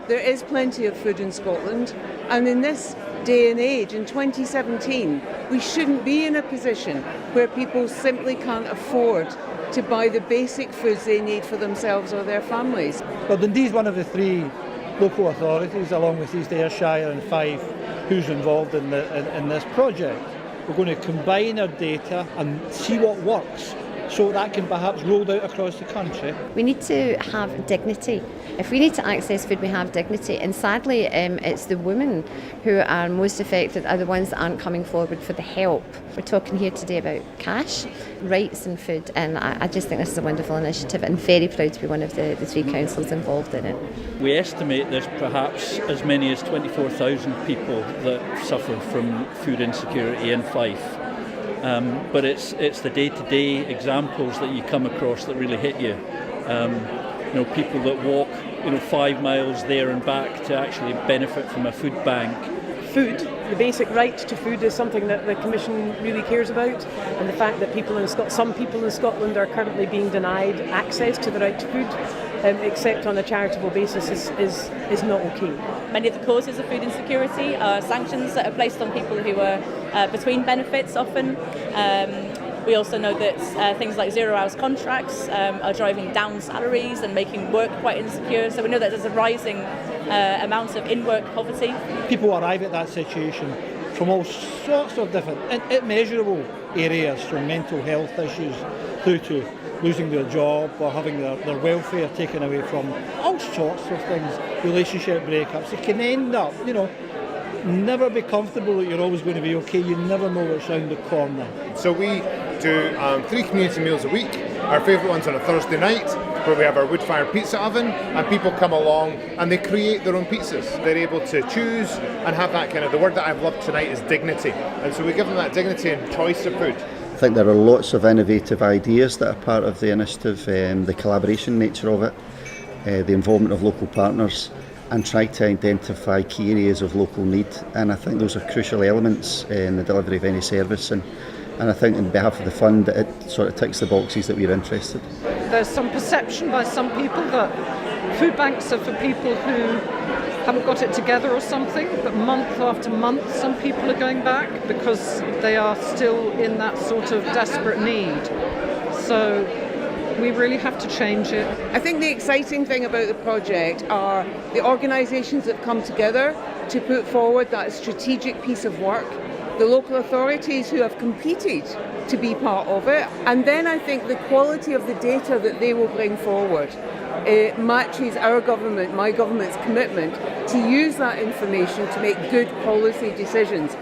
there is plenty of food in Scotland, and in this day and age, in 2017, we shouldn't be in a position where people simply can't afford to buy the basic foods they need for themselves or their families. Well, Dundee's one of the three local authorities, along with East Ayrshire and Fife, who's involved in this project. We're going to combine our data and see what works, so that can perhaps rolled out across the country. We need to have dignity. If we need to access food, we have dignity. And sadly, it's the women who are most affected are the ones that aren't coming forward for the help. We're talking here today about cash, rights and food, and I just think this is a wonderful initiative and very proud to be one of the three councils involved in it. We estimate there's perhaps as many as 24,000 people that suffer from food insecurity in Fife. But it's the day-to-day examples that you come across that really hit you. People that walk 5 miles there and back to actually benefit from a food bank. Food, the basic right to food, is something that the Commission really cares about, and the fact that some people in Scotland are currently being denied access to the right to food, except on a charitable basis, is not okay. Many of the causes of food insecurity are sanctions that are placed on people who are between benefits often. We also know that things like 0 hours contracts are driving down salaries and making work quite insecure. So we know that there's a rising amount of in-work poverty. People arrive at that situation from all sorts of different, immeasurable areas, from mental health issues through to losing their job or having their welfare taken away from, all sorts of things, relationship breakups. It can end up, never be comfortable that you're always going to be okay. You never know what's round the corner. So we do 3 community meals a week. Our favourite one's on a Thursday night, where we have our wood-fired pizza oven, and people come along and they create their own pizzas. They're able to choose and have that the word that I've loved tonight is dignity. And so we give them that dignity and choice of food. I think there are lots of innovative ideas that are part of the initiative, the collaboration nature of it, the involvement of local partners, and try to identify key areas of local need. And I think those are crucial elements in the delivery of any service. And I think on behalf of the fund, it sort of ticks the boxes that we're interested. There's some perception by some people that food banks are for people who haven't got it together or something, but month after month some people are going back because they are still in that sort of desperate need. So we really have to change it. I think the exciting thing about the project are the organisations that have come together to put forward that strategic piece of work, the local authorities who have competed to be part of it, and then I think the quality of the data that they will bring forward matches our government, my government's commitment to use that information to make good policy decisions.